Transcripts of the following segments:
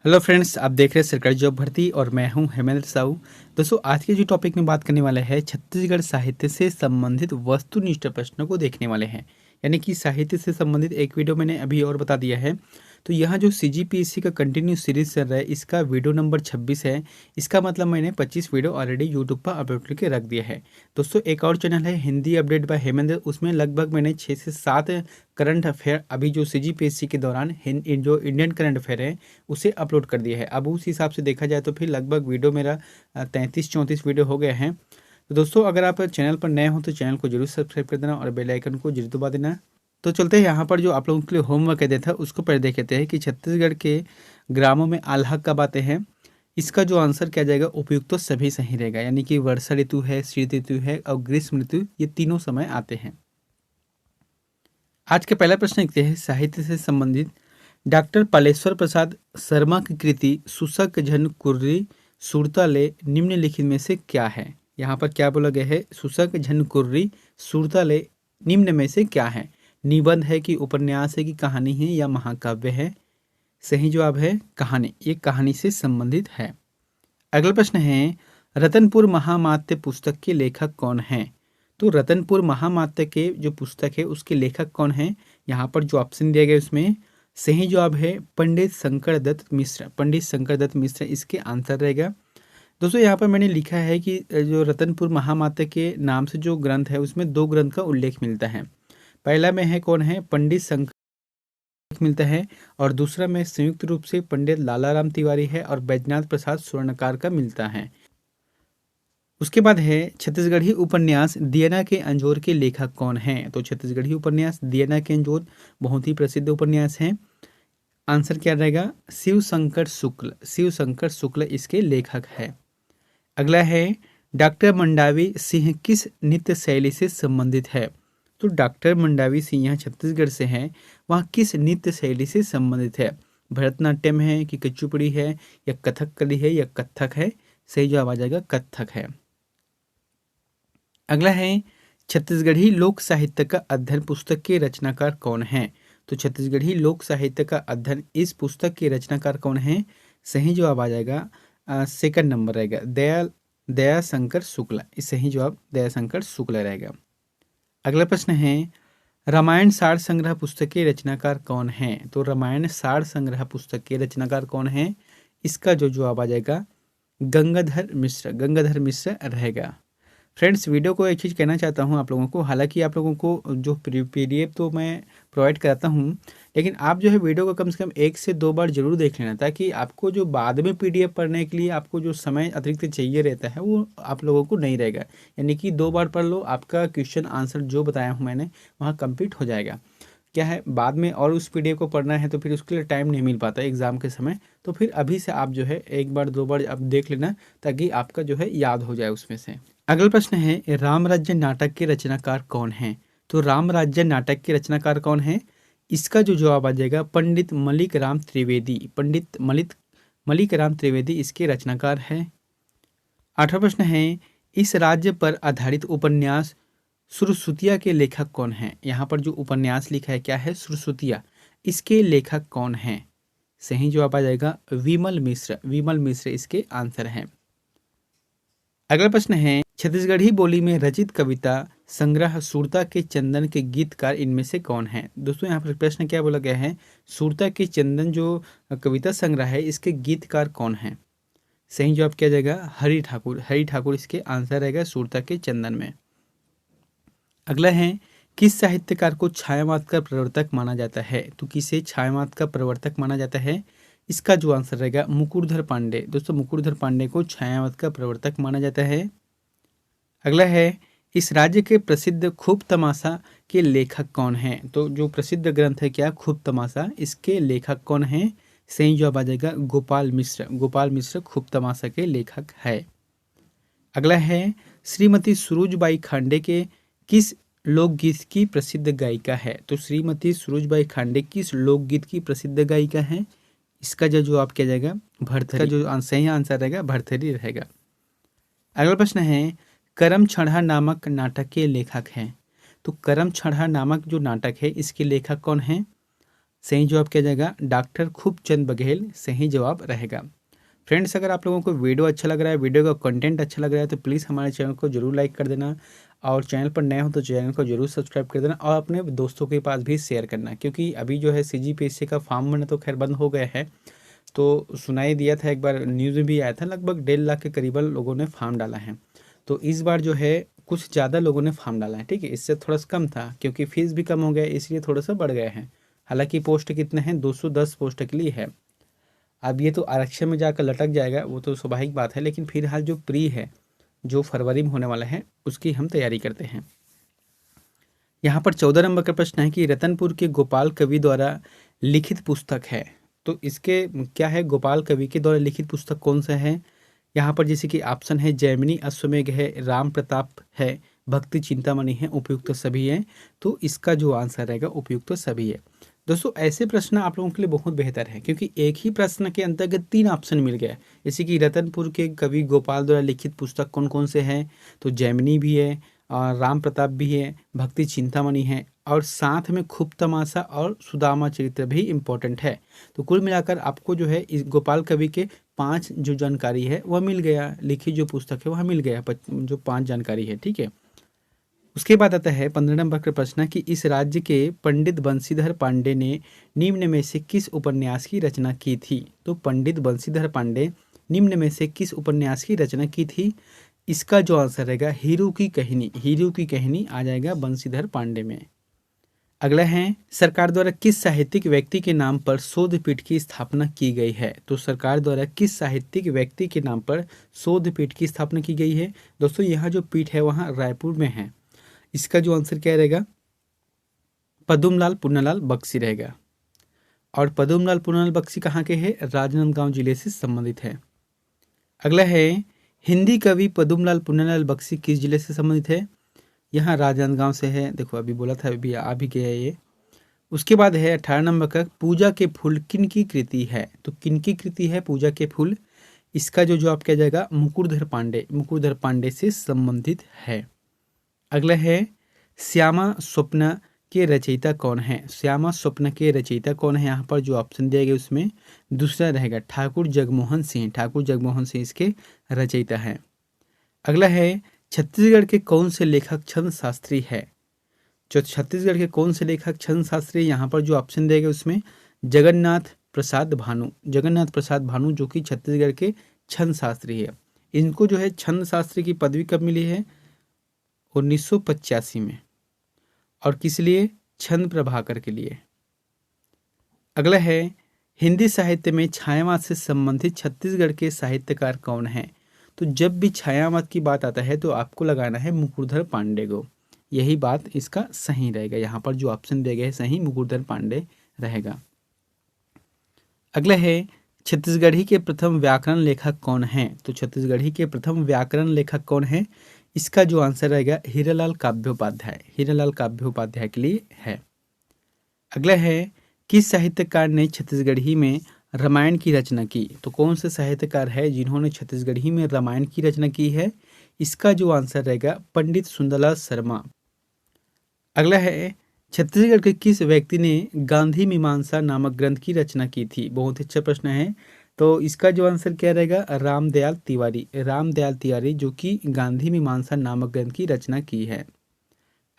Hello friends, आप देख रहे हैं सरकारी जॉब भर्ती और मैं हूं हेमेंद्र साहू। दोस्तों, आज के जो टॉपिक में बात करने वाले हैं छत्तीसगढ़ साहित्य से संबंधित वस्तुनिष्ठ प्रश्नों को देखने वाले हैं। यानी कि साहित्य से संबंधित एक वीडियो मैंने अभी और बता दिया है। तो यहाँ जो सीजीपीएससी का कंटिन्यू सीरीज चल रहा है, इसका वीडियो नंबर 26 है। इसका मतलब मैंने 25 वीडियो ऑलरेडी यूट्यूब पर अपलोड करके रख दिया है। दोस्तों, एक और चैनल है हिंदी अपडेट बाय हेमेंद्र, उसमें लगभग मैंने 6 से 7 करंट अफेयर अभी जो सीजीपीएससी के दौरान जो इंडियन करंट अफेयर है उसे अपलोड कर दिया है। अब उस हिसाब से देखा जाए तो फिर लगभग वीडियो मेरा 33-34 वीडियो हो गए हैं। तो दोस्तों, अगर आप चैनल पर नए हो तो चैनल को जरूर सब्सक्राइब कर देना और बेल आइकन को जरूर दबा देना। तो चलते हैं यहाँ पर जो आप लोगों के लिए होमवर्क दिया था उसको पहले देख लेते हैं कि छत्तीसगढ़ के ग्रामों में आल्हा कब आते हैं। इसका जो आंसर क्या जाएगा, उपयुक्त तो सभी सही रहेगा। यानी कि वर्षा ऋतु है, शीत ऋतु है और ग्रीष्म ऋतु, ये तीनों समय आते हैं। आज का पहला प्रश्न लिखते हैं साहित्य से संबंधित। डॉक्टर पालेश्वर प्रसाद शर्मा की कृति सुसक झन कुर्री सुरताले निम्नलिखित में से क्या है। यहाँ पर क्या बोला गया है, सुसक झन कुर्री सुरताले निम्न में से क्या है। निबंध है कि उपन्यास है कि कहानी है या महाकाव्य है। सही जवाब है कहानी, ये कहानी से संबंधित है। अगला प्रश्न है रतनपुर महामात्य पुस्तक के लेखक कौन हैं। तो रतनपुर महामात्य के जो पुस्तक है उसके लेखक कौन हैं। यहाँ पर जो ऑप्शन दिए गए उसमें सही जवाब है पंडित शंकर दत्त मिश्र। पंडित शंकर दत्त मिश्र इसके आंसर रहेगा। दोस्तों, यहाँ पर मैंने लिखा है कि जो रतनपुर महामात्य के नाम से जो ग्रंथ है उसमें दो ग्रंथ का उल्लेख मिलता है। पहला में है कौन है, पंडित शंकर मिलता है, और दूसरा में संयुक्त रूप से पंडित लालाराम तिवारी है और बैजनाथ प्रसाद स्वर्णकार का मिलता है। उसके बाद है छत्तीसगढ़ी उपन्यास दियना के अंजोर के लेखक कौन हैं। तो छत्तीसगढ़ी उपन्यास दियना के अंजोर बहुत ही प्रसिद्ध उपन्यास है। आंसर क्या रहेगा, शिव शंकर शुक्ल। शिव शंकर शुक्ल इसके लेखक है। अगला है डॉक्टर मंडावी सिंह किस नृत्य शैली से संबंधित है। तो डॉक्टर मंडावी सिंह यहाँ छत्तीसगढ़ से हैं, वहाँ किस नृत्य शैली से संबंधित है। भरतनाट्यम है कि कुचिपुड़ी है या कथकली है या कथक है। सही जवाब आ जाएगा कथक है। अगला है छत्तीसगढ़ी लोक साहित्य का अध्ययन पुस्तक के रचनाकार कौन है। तो छत्तीसगढ़ी लोक साहित्य का अध्ययन इस पुस्तक के रचनाकार कौन है। सही जवाब आ जाएगा सेकंड नंबर रहेगा दया शंकर शुक्ला। इस सही जवाब दया शंकर शुक्ला रहेगा। अगला प्रश्न है रामायण सार संग्रह पुस्तक के रचनाकार कौन है। तो रामायण सार संग्रह पुस्तक के रचनाकार कौन है, इसका जो जवाब आ जाएगा गंगाधर मिश्र। गंगाधर मिश्र रहेगा। फ्रेंड्स, वीडियो को एक चीज़ कहना चाहता हूँ आप लोगों को, हालांकि आप लोगों को जो पीडीएफ तो मैं प्रोवाइड कराता हूँ, लेकिन आप जो है वीडियो को कम से कम 1 से 2 बार जरूर देख लेना, ताकि आपको जो बाद में पीडीएफ पढ़ने के लिए आपको जो समय अतिरिक्त चाहिए रहता है वो आप लोगों को नहीं रहेगा। यानी कि 2 बार पढ़ लो, आपका क्वेश्चन आंसर जो बताया हूँ मैंने वहाँ कंप्लीट हो जाएगा। क्या है, बाद में और उस पीडीएफ को पढ़ना है तो फिर उसके लिए टाइम नहीं मिल पाता एग्जाम के समय। तो फिर अभी से आप जो है 1 बार 2 बार आप देख लेना, ताकि आपका जो है याद हो जाए उसमें से। अगला प्रश्न है राम राज्य नाटक के रचनाकार कौन है। तो राम राज्य नाटक के रचनाकार कौन है, इसका जो जवाब आ जाएगा पंडित मलिक राम त्रिवेदी। पंडित मलिक राम त्रिवेदी इसके रचनाकार है। 8वां प्रश्न है इस राज्य पर आधारित उपन्यास सुरसुतिया के लेखक कौन है। यहाँ पर जो उपन्यास लिखा है क्या है, सुरसुतिया, इसके लेखक कौन है। सही जवाब आ जाएगा विमल मिश्र। विमल मिश्र इसके आंसर हैं। अगला प्रश्न है छत्तीसगढ़ी बोली में रचित कविता संग्रह सुरता के चंदन के गीतकार इनमें से कौन है। दोस्तों, यहाँ पर प्रश्न क्या बोला गया है, सुरता के चंदन जो कविता संग्रह है इसके गीतकार कौन है। सही जवाब क्या जाएगा हरि ठाकुर। हरि ठाकुर इसके आंसर रहेगा सुरता के चंदन में। अगला है किस साहित्यकार को छायावाद का प्रवर्तक माना जाता है। तो किसे छायावाद का प्रवर्तक माना जाता है, इसका जो आंसर रहेगा मुकुरधर पांडे। दोस्तों, मुकुरधर पांडे को छायावाद का प्रवर्तक माना जाता है। अगला है इस राज्य के प्रसिद्ध खूब तमाशा के लेखक कौन हैं। तो जो प्रसिद्ध ग्रंथ है क्या खूब तमाशा, इसके लेखक कौन हैं। सही जवाब आ जाएगा गोपाल मिश्र। गोपाल मिश्र खूब तमाशा के लेखक है। अगला है श्रीमती सुरुजबाई खांडे के किस लोकगीत की प्रसिद्ध गायिका है। तो श्रीमती सुरुजबाई खांडे किस लोकगीत की प्रसिद्ध गायिका है, इसका जो जवाब क्या जाएगा भरथरी। जो सही आंसर रहेगा भरथरी रहेगा। अगला प्रश्न है करम छड़ा नामक नाटक के लेखक हैं। तो करम छड़ा नामक जो नाटक है इसके लेखक कौन हैं। सही जवाब क्या जाएगा, डॉक्टर खूबचंद बघेल सही जवाब रहेगा। फ्रेंड्स, अगर आप लोगों को वीडियो अच्छा लग रहा है, वीडियो का कंटेंट अच्छा लग रहा है, तो प्लीज़ हमारे चैनल को जरूर लाइक कर देना, और चैनल पर नए हो तो चैनल को जरूर सब्सक्राइब कर देना, और अपने दोस्तों के पास भी शेयर करना, क्योंकि अभी जो है CGPSC का फॉर्म भरना तो खैर बंद हो गया है। तो सुनाई दिया था, एक बार न्यूज़ में भी आया था, लगभग 1.5 लाख के करीबन लोगों ने फॉर्म डाला है। तो इस बार जो है कुछ ज़्यादा लोगों ने फॉर्म डाला है, ठीक है। इससे थोड़ा सा कम था, क्योंकि फीस भी कम हो गया, इसलिए थोड़ा सा बढ़ गए हैं। हालांकि पोस्ट कितने हैं, 210 पोस्ट के लिए है। अब ये तो आरक्षण में जाकर लटक जाएगा, वो तो स्वाभाविक बात है, लेकिन फिलहाल जो प्री है, जो फरवरी में होने वाला है, उसकी हम तैयारी करते हैं। यहाँ पर 14 नंबर का प्रश्न है कि रतनपुर के गोपाल कवि द्वारा लिखित पुस्तक है। तो इसके क्या है, गोपाल कवि के द्वारा लिखित पुस्तक कौन सा है। यहाँ पर जैसे कि ऑप्शन है, जैमिनी अश्वमेघ है, राम प्रताप है, भक्ति चिंतामणि है, उपयुक्त सभी है। तो इसका जो आंसर रहेगा उपयुक्त सभी है। दोस्तों, ऐसे प्रश्न आप लोगों के लिए बहुत बेहतर है, क्योंकि एक ही प्रश्न के अंतर्गत 3 ऑप्शन मिल गया। जैसे कि रतनपुर के कवि गोपाल द्वारा लिखित पुस्तक कौन कौन से हैं, तो जैमिनी भी है, और राम प्रताप भी है, भक्ति चिंतामणि है, और साथ में खूब तमाशा और सुदामा चरित्र भी इम्पोर्टेंट है। तो कुल मिलाकर आपको जो है इस गोपाल कवि के 5 जो जानकारी है वह मिल गया, लिखी जो पुस्तक है वह मिल गया, जो 5 जानकारी है, ठीक है। उसके बाद आता है 15 नंबर का प्रश्न कि इस राज्य के पंडित बंशीधर पांडे ने निम्न में से किस उपन्यास की रचना की थी। तो पंडित बंशीधर पांडे निम्न में से किस उपन्यास की रचना की थी। इसका जो आंसर रहेगा हीरू की कहानी, हीरू की कहानी आ जाएगा बंशीधर पांडे में। अगला है, सरकार द्वारा किस साहित्यिक व्यक्ति के नाम पर शोध पीठ की स्थापना की गई है। तो सरकार द्वारा किस साहित्यिक व्यक्ति के नाम पर शोध पीठ की स्थापना की गई है। दोस्तों, यह जो पीठ है वहाँ रायपुर में है। इसका जो आंसर क्या रहेगा, पद्मलाल पुन्नालाल बख्शी रहेगा। और पद्मलाल पुन्नालाल बख्शी कहाँ के हैं, राजनांदगांव जिले से संबंधित है। अगला है, हिंदी कवि पद्मलाल पुन्नालाल बख्शी किस जिले से संबंधित है। यहाँ राजनांदगांव से है। देखो अभी बोला था, अभी आ भी गया ये। उसके बाद है 18 नंबर का, पूजा के फूल किन की कृति है। तो किन की कृति है पूजा के फूल। इसका जो जवाब क्या जाएगा, मुकुरधर पांडे, मुकुरधर पांडे से संबंधित है। अगला है, श्यामा स्वप्न के रचयिता कौन है। श्यामा स्वप्न के रचयिता कौन है। यहाँ पर जो ऑप्शन दिया गया उसमें दूसरा रहेगा, ठाकुर जगमोहन सिंह, ठाकुर जगमोहन सिंह इसके रचयिता है। अगला है, छत्तीसगढ़ के कौन से लेखक छंद शास्त्री है। जो छत्तीसगढ़ के कौन से लेखक छंद शास्त्री, यहाँ पर जो ऑप्शन दिया गया उसमें जगन्नाथ प्रसाद भानु, जगन्नाथ प्रसाद भानु जो कि छत्तीसगढ़ के छंद शास्त्री है। इनको जो है छंद शास्त्री की पदवी कब मिली है, 1985 में। और किस लिए, छंद प्रभाकर के लिए। अगला है, हिंदी साहित्य में छायावाद से संबंधित छत्तीसगढ़ के साहित्यकार कौन है। तो जब भी छायावाद की बात आता है तो आपको लगाना है मुकुरधर पांडे को, यही बात इसका सही रहेगा। यहाँ पर जो ऑप्शन दिए गए सही मुकुरधर पांडे रहेगा। अगला है, छत्तीसगढ़ी के प्रथम व्याकरण लेखक कौन है। तो छत्तीसगढ़ी के प्रथम व्याकरण लेखक कौन है। इसका जो आंसर रहेगा हीरालाल काव्योपाध्याय, हीरालाल काव्योपाध्याय के लिए है। अगला है, किस साहित्यकार ने छत्तीसगढ़ी में रामायण की रचना की। तो कौन से साहित्यकार है जिन्होंने छत्तीसगढ़ी में रामायण की रचना की है। इसका जो आंसर रहेगा पंडित सुंदरलाल शर्मा। अगला है, छत्तीसगढ़ के किस व्यक्ति ने गांधी मीमांसा नामक ग्रंथ की रचना की थी। बहुत अच्छा प्रश्न है। तो इसका जो आंसर क्या रहेगा, रामदयाल तिवारी, रामदयाल तिवारी जो कि गांधी मीमांसा नामक ग्रंथ की रचना की है।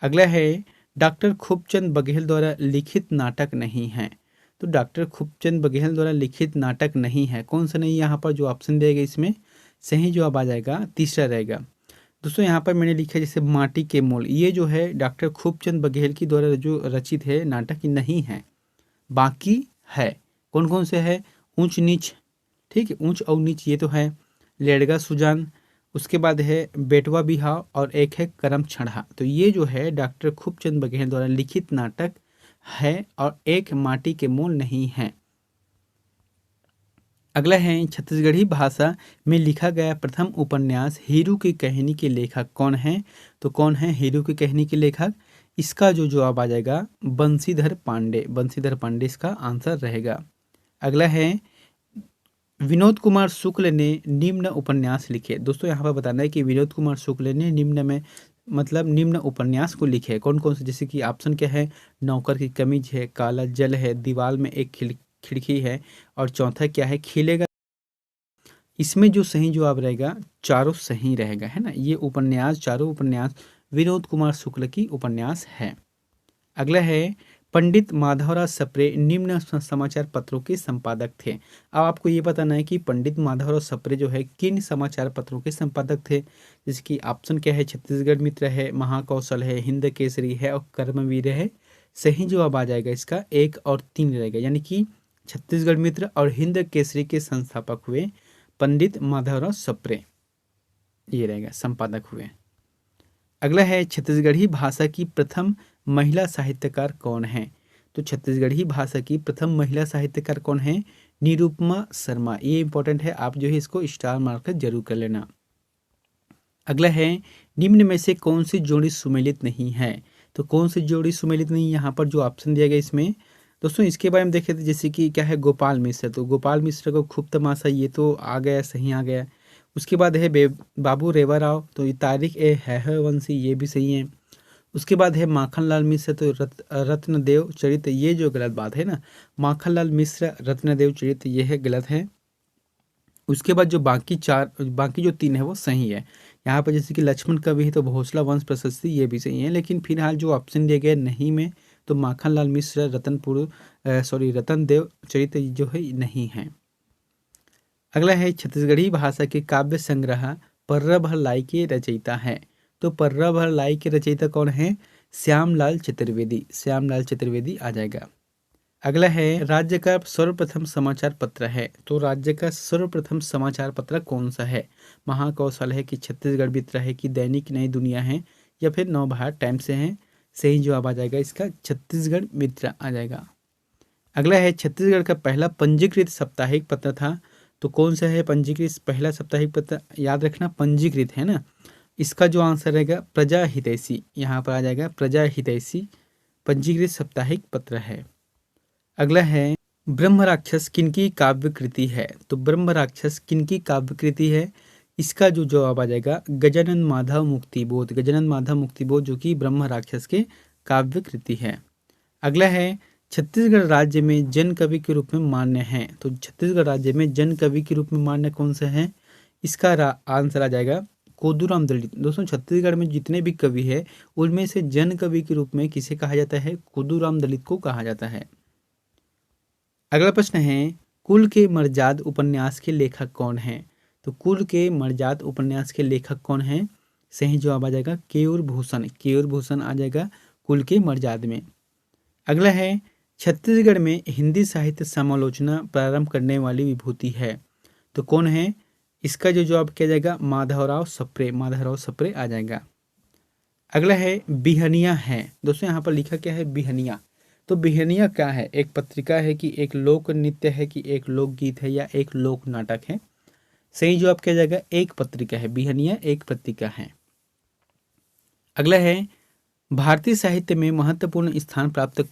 अगला है, डॉक्टर खूबचंद बघेल द्वारा लिखित नाटक नहीं है। तो डॉक्टर खूबचंद बघेल द्वारा लिखित नाटक नहीं है, कौन सा नहीं। यहाँ पर जो ऑप्शन दिएगा इसमें सही जवाब आ जाएगा, तीसरा रहेगा। दोस्तों, यहाँ पर मैंने लिखा जैसे माटी के मोल, ये जो है डॉक्टर खूबचंद बघेल की द्वारा जो रचित है नाटक नहीं है, बाकी है। कौन कौन से है, ऊंच नीच, ठीक है, ऊंच और नीच ये तो है, लेड़गा सुजान, उसके बाद है बेटवा बिहाव, और एक है करम छड़ा। तो ये जो है डॉक्टर खूबचंद बघेल द्वारा लिखित नाटक है, और एक माटी के मोल नहीं है। अगला है, छत्तीसगढ़ी भाषा में लिखा गया प्रथम उपन्यास हीरू की कहानी के लेखक कौन है। तो कौन है हीरू की कहानी के लेखक। इसका जो जवाब आ जाएगा बंशीधर पांडे, बंशीधर पांडे इसका आंसर रहेगा। अगला है, विनोद कुमार शुक्ल ने निम्न उपन्यास लिखे। दोस्तों, यहाँ पर बताना है कि विनोद कुमार शुक्ल ने निम्न में मतलब निम्न उपन्यास को लिखे? कौन कौन से? जैसे कि ऑप्शन क्या है, नौकर की कमीज है, काला जल है, दीवार में एक खिड़की है, और चौथा क्या है, खिलेगा। इसमें जो सही जवाब रहेगा, चारों सही रहेगा, है ना। ये उपन्यास, चारों उपन्यास विनोद कुमार शुक्ल की उपन्यास है। अगला है, पंडित माधवराव सप्रे निम्न समाचार पत्रों के संपादक थे। अब आपको ये बताना है कि पंडित माधवराव सप्रे जो है किन समाचार पत्रों के संपादक थे। जैसे कि ऑप्शन क्या है, छत्तीसगढ़ मित्र है, महाकौशल है, हिंद केसरी है, और कर्मवीर है। सही जवाब आ जाएगा इसका 1 और 3 रहेगा, यानी कि छत्तीसगढ़ मित्र और हिंद केसरी के संस्थापक हुए पंडित माधवराव सप्रे, ये रहेगा, संपादक हुए। अगला है, छत्तीसगढ़ी भाषा की प्रथम महिला साहित्यकार कौन है? तो छत्तीसगढ़ी भाषा की प्रथम महिला साहित्यकार कौन है? निरुपमा शर्मा। ये इंपॉर्टेंट है, आप जो है इसको स्टार मार्कर जरूर कर लेना। अगला है, निम्न में से कौन सी जोड़ी सुमेलित नहीं है? तो कौन सी जोड़ी सुमेलित नहीं, यहाँ पर जो ऑप्शन दिया गया इसमें दोस्तों, इसके बारे में देखे थे। जैसे कि क्या है, गोपाल मिश्र, तो गोपाल मिश्र को खूब तमाशा, ये तो आ गया, सही आ गया। उसके बाद है बाबू रेवा राव, तो ये तारीख है वंशी, ये भी सही है। उसके बाद है माखनलाल मिश्र, तो रत्नदेव चरित्र, ये जो गलत बात है ना, माखनलाल मिश्र रत्नदेव चरित्र, ये है गलत है। उसके बाद जो बाकी जो 3 है वो सही है। यहाँ पर जैसे कि लक्ष्मण कवि है, तो भोसला वंश प्रशस्ति, ये भी सही है। लेकिन फिलहाल जो ऑप्शन दिए गए नहीं में, तो माखनलाल मिश्र रतनदेव चरित्र जो है नहीं है। अगला है, छत्तीसगढ़ी भाषा के काव्य संग्रह पर्रा भर लाई के रचयिता है। तो पर्रा भर लाई के रचयिता कौन है? श्यामलाल चतुर्वेदी, श्यामलाल चतुर्वेदी आ जाएगा। अगला है, राज्य का सर्वप्रथम समाचार पत्र है। तो राज्य का सर्वप्रथम समाचार पत्र कौन सा है? महाकौशल है, कि छत्तीसगढ़ मित्र है, कि दैनिक नई दुनिया है, या फिर नवभारत टाइम्स से है? सही जवाब आ जाएगा इसका छत्तीसगढ़ मित्र आ जाएगा। अगला है, छत्तीसगढ़ का पहला पंजीकृत साप्ताहिक पत्र था। तो कौन सा है पंजीकृत पहला साप्ताहिक पत्र? याद रखना, पंजीकृत है ना। इसका जो आंसर रहेगा प्रजा हितैषी, यहाँ पर आ जाएगा प्रजा हितैषी, पंजीकृत साप्ताहिक पत्र है। अगला है, ब्रह्म राक्षस किनकी काव्य कृति है? तो ब्रह्म राक्षस किनकी काव्य कृति है? इसका जो जवाब आ जाएगा गजानन माधव मुक्तिबोध, गजानन माधव मुक्तिबोध, जो कि ब्रह्म राक्षस के काव्य कृति है। अगला है, छत्तीसगढ़ राज्य में जन कवि के रूप में मान्य है। तो छत्तीसगढ़ राज्य में जन कवि के रूप में मान्य कौन सा है? इसका आंसर आ जाएगा कोदूराम दलित। दोस्तों, छत्तीसगढ़ में जितने भी कवि है उनमें से जन कवि के रूप में किसे कहा जाता है? कोदूराम दलित को कहा जाता है। अगला प्रश्न है, कुल के मर्जाद उपन्यास के लेखक कौन है? तो कुल के मर्जाद उपन्यास के लेखक कौन है? सही जवाब आ जाएगा केयूर भूषण, केयूर भूषण आ जाएगा कुल के मर्जाद में। अगला है, छत्तीसगढ़ में हिंदी साहित्य समालोचना प्रारंभ करने वाली विभूति है। तो कौन है? इसका जो जवाब किया जाएगा माधवराव सप्रे, माधवराव सप्रे आ जाएगा। अगला है, बिहनिया है। दोस्तों, यहाँ पर लिखा क्या है? बिहनिया। तो बिहनिया क्या है? एक पत्रिका है, कि एक लोक नृत्य है, कि एक लोकगीत है, या एक लोक नाटक है? सही जवाब किया जाएगा एक पत्रिका है, बिहनिया एक पत्रिका है। अगला है, भारतीय साहित्य में महत्वपूर्ण स्थान प्राप्त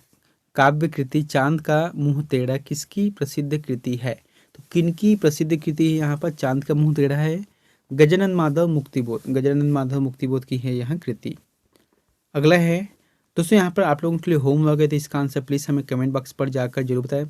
काव्य कृति चांद का मुंह टेढ़ा किसकी प्रसिद्ध कृति है? तो किनकी प्रसिद्ध कृति है यहाँ पर? चांद का मुंह टेढ़ा है गजानन माधव मुक्तिबोध, गजानन माधव मुक्तिबोध की है यह कृति। अगला है, दोस्तों यहाँ पर आप लोगों के लिए होमवर्क है, तो इसका आंसर प्लीज़ हमें कमेंट बॉक्स पर जाकर जरूर बताएं।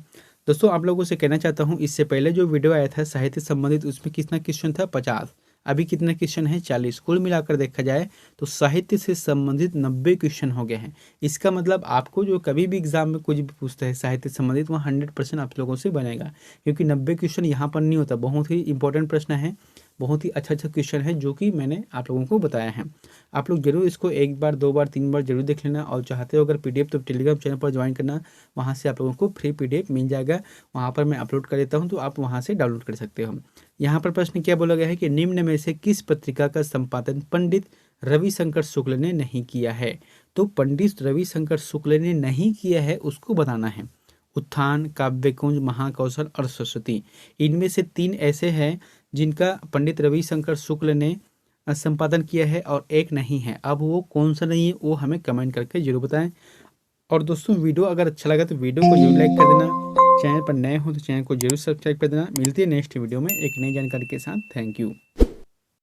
दोस्तों, आप लोगों से कहना चाहता हूँ, इससे पहले जो वीडियो आया था साहित्य संबंधित, उसमें कितना क्वेश्चन था? 50। अभी कितना क्वेश्चन है? 40। कुल मिलाकर देखा जाए तो साहित्य से संबंधित 90 क्वेश्चन हो गए हैं। इसका मतलब आपको जो कभी भी एग्जाम में कुछ भी पूछता है साहित्य संबंधित, वहाँ 100% आप लोगों से बनेगा, क्योंकि 90 क्वेश्चन यहाँ पर नहीं होता। बहुत ही इंपॉर्टेंट प्रश्न है, बहुत ही अच्छा क्वेश्चन है, जो कि मैंने आप लोगों को बताया है। आप लोग जरूर इसको 1 बार 2 बार 3 बार जरूर देख लेना, और चाहते हो अगर PDF, तो टेलीग्राम चैनल पर ज्वाइन करना, वहाँ से आप लोगों को फ्री PDF मिल जाएगा। वहाँ पर मैं अपलोड कर देता हूँ, तो आप वहाँ से डाउनलोड कर सकते हो। यहाँ पर प्रश्न क्या बोला गया है कि निम्न में से किस पत्रिका का संपादन पंडित रविशंकर शुक्ल ने नहीं किया है? तो पंडित रविशंकर शुक्ल ने नहीं किया है, उसको बताना है। उत्थान, काव्यकुंज, महाकौशल और सरस्वती, इनमें से 3 ऐसे हैं जिनका पंडित रविशंकर शुक्ल ने संपादन किया है, और एक नहीं है। अब वो कौन सा नहीं है, वो हमें कमेंट करके जरूर बताएं। और दोस्तों, वीडियो अगर अच्छा लगा तो वीडियो को जरूर लाइक कर देना। चैनल पर नए हो तो चैनल को जरूर सब्सक्राइब कर देना। मिलती है नेक्स्ट वीडियो में एक नई जानकारी के साथ। Thank you.